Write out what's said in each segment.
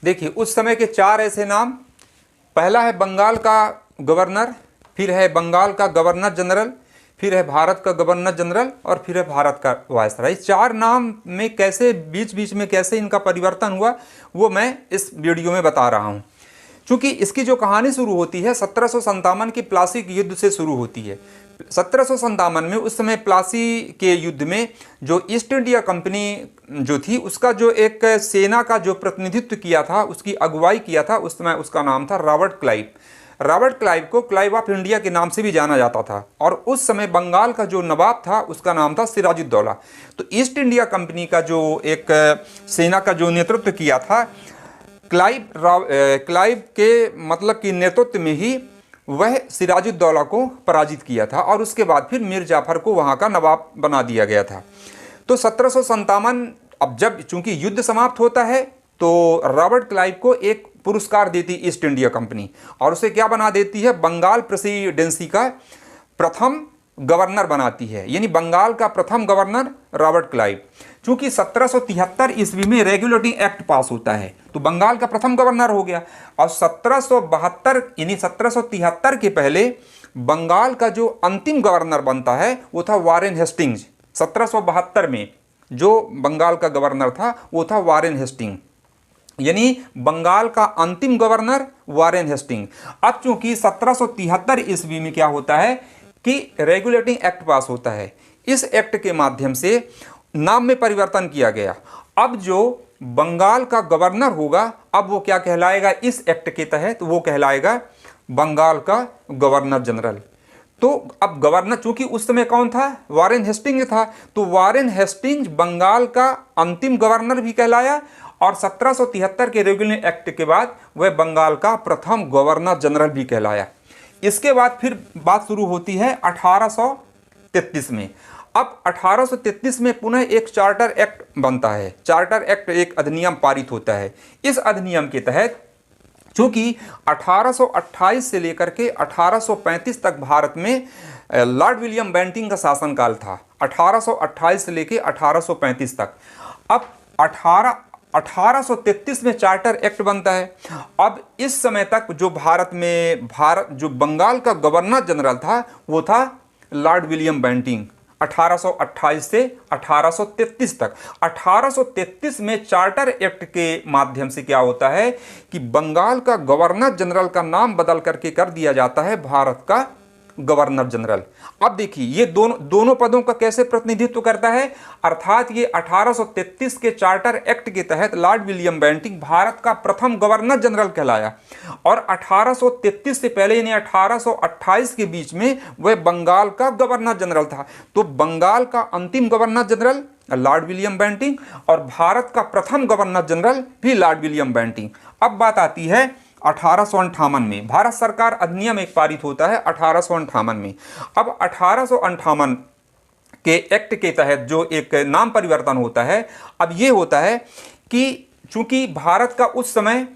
देखिए उस समय के चार ऐसे नाम, पहला है बंगाल का गवर्नर, फिर है बंगाल का गवर्नर जनरल, फिर है भारत का गवर्नर जनरल और फिर है भारत का वायसराय। इस चार नाम में कैसे बीच बीच में कैसे इनका परिवर्तन हुआ वो मैं इस वीडियो में बता रहा हूँ। चूँकि इसकी जो कहानी शुरू होती है 1757 की प्लासी के युद्ध से शुरू होती है। 1757 में उस समय प्लासी के युद्ध में जो ईस्ट इंडिया कंपनी जो थी उसका जो एक सेना का जो प्रतिनिधित्व किया था, उसकी अगुवाई किया था, उस समय उसका नाम था रॉबर्ट क्लाइव। रॉबर्ट क्लाइव को क्लाइव ऑफ इंडिया के नाम से भी जाना जाता था। और उस समय बंगाल का जो नवाब था उसका नाम था सिराजुद्दौला। तो ईस्ट इंडिया कंपनी का जो एक सेना का जो नेतृत्व किया था क्लाइव के मतलब कि नेतृत्व में ही वह सिराजुद्दौला को पराजित किया था और उसके बाद फिर मीर जाफर को वहाँ का नवाब बना दिया गया था। तो 1757 अब जब चूंकि युद्ध समाप्त होता है तो रॉबर्ट क्लाइव को एक पुरस्कार देती ईस्ट इंडिया कंपनी और उसे क्या बना देती है, बंगाल प्रेसिडेंसी का प्रथम गवर्नर बनाती है, यानी बंगाल का प्रथम गवर्नर रॉबर्ट क्लाइव। चूंकि 1773 ईस्वी में रेगुलेटिंग एक्ट पास होता है तो बंगाल का प्रथम गवर्नर हो गया। और 1772 यानी 1773 के पहले बंगाल का जो अंतिम गवर्नर बनता है वो था वारेन हेस्टिंग्स। 1772 में जो बंगाल का गवर्नर था वो था वारेन हेस्टिंग, यानी बंगाल का अंतिम गवर्नर वारेन हेस्टिंग। अब चूंकि 1773 ईस्वी में क्या होता है कि रेगुलेटिंग एक्ट पास होता है, इस एक्ट के माध्यम से नाम में परिवर्तन किया गया। अब जो बंगाल का गवर्नर होगा अब वो क्या कहलाएगा, इस एक्ट के तहत वो कहलाएगा बंगाल का गवर्नर जनरल। तो अब गवर्नर चूंकि उस समय कौन था, वारेन हेस्टिंग था, तो वारेन हेस्टिंग बंगाल का अंतिम गवर्नर भी कहलाया और 1773 के रेगुलेटिंग एक्ट के बाद वह बंगाल का प्रथम गवर्नर जनरल भी कहलाया। इसके बाद फिर बात शुरू होती है 1833 में। अब 1833 में पुनः एक चार्टर एक्ट बनता है। चार्टर एक्ट एक अधिनियम पारित होता है। इस अधिनियम के तहत चूंकि 1828 से लेकर के 1835 तक भारत में लॉर्ड विलियम बेंटिंग का शासनकाल था, 1828 से लेकर 1835 तक। अब 1833 में चार्टर एक्ट बनता है। अब इस समय तक जो भारत जो बंगाल का गवर्नर जनरल था वो था लॉर्ड विलियम बेंटिंग, 1828 से 1833 तक। 1833 में चार्टर एक्ट के माध्यम से क्या होता है कि बंगाल का गवर्नर जनरल का नाम बदल करके कर दिया जाता है भारत का गवर्नर जनरल। अब देखिए ये दोनों पदों का कैसे प्रतिनिधित्व करता है, अर्थात ये 1833 के चार्टर एक्ट के तहत लॉर्ड विलियम बेंटिंग भारत का प्रथम गवर्नर जनरल कहलाया और 1833 से पहले यानी 1828 के बीच में वह बंगाल का गवर्नर जनरल था। तो बंगाल का अंतिम governor general lord William Bentinck और भारत का प्रथम गवर्नर जनरल भी लॉर्ड विलियम बेंटिंग। अब बात आती है 1858 में भारत सरकार अधिनियम एक पारित होता है 1858 में। अब 1858 के एक्ट के तहत जो एक नाम परिवर्तन होता है, अब ये होता है कि चूंकि भारत का उस समय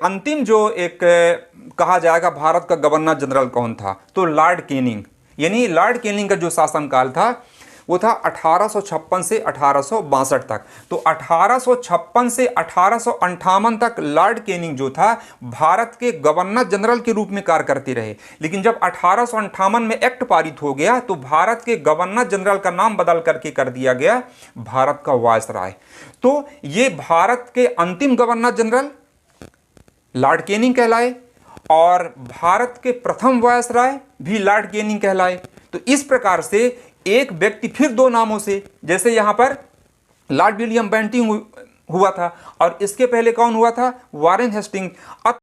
अंतिम जो एक कहा जाएगा भारत का गवर्नर जनरल कौन था, तो लॉर्ड कैनिंग, यानी लॉर्ड कैनिंग का जो शासनकाल था वो था 1856 से 1862 तक। तो 1856 से 1858 तक लॉर्ड कैनिंग जो था भारत के गवर्नर जनरल के रूप में कार्य करते रहे। लेकिन जब 1858 में एक्ट पारित हो गया तो भारत के गवर्नर जनरल का नाम बदल करके कर दिया गया भारत का वायसराय। तो ये भारत के अंतिम गवर्नर जनरल लॉर्ड कैनिंग कहलाए और भारत के प्रथम वायसराय भी लॉर्ड कैनिंग कहलाए। तो इस प्रकार से एक व्यक्ति फिर दो नामों से, जैसे यहां पर लॉर्ड विलियम बेंटिंग हुआ था और इसके पहले कौन हुआ था, वारेन हेस्टिंग। अब